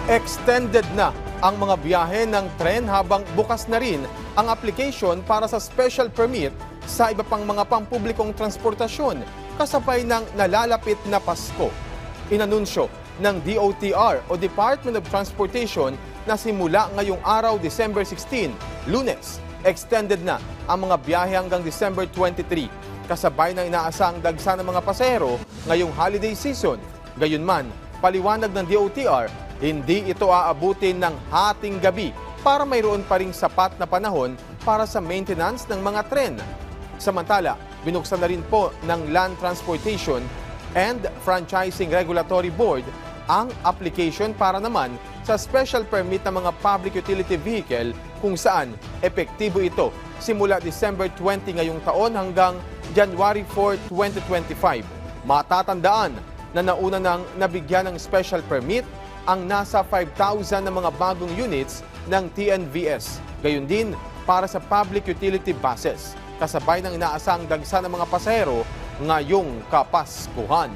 Extended na ang mga biyahe ng tren habang bukas na rin ang application para sa special permit sa iba pang mga pampublikong transportasyon kasabay ng nalalapit na Pasko. Inanunsyo ng DOTR o Department of Transportation na simula ngayong araw December 16, Lunes, extended na ang mga biyahe hanggang December 23 kasabay ng inaasang dagsa ng mga pasahero ngayong holiday season. Gayunman, paliwanag ng DOTR, hindi ito aabutin ng hating gabi para mayroon pa ring sapat na panahon para sa maintenance ng mga tren. Samantala, binuksan na rin po ng Land Transportation and Franchising Regulatory Board ang application para naman sa special permit ng mga public utility vehicle kung saan epektibo ito simula December 20 ngayong taon hanggang January 4, 2025. Matatandaan na nauna nang nabigyan ng special permit ang nasa 5,000 na mga bagong units ng TNVS. Gayon din para sa public utility buses, kasabay ng inaasang dagsa ng mga pasahero ngayong Kapaskuhan.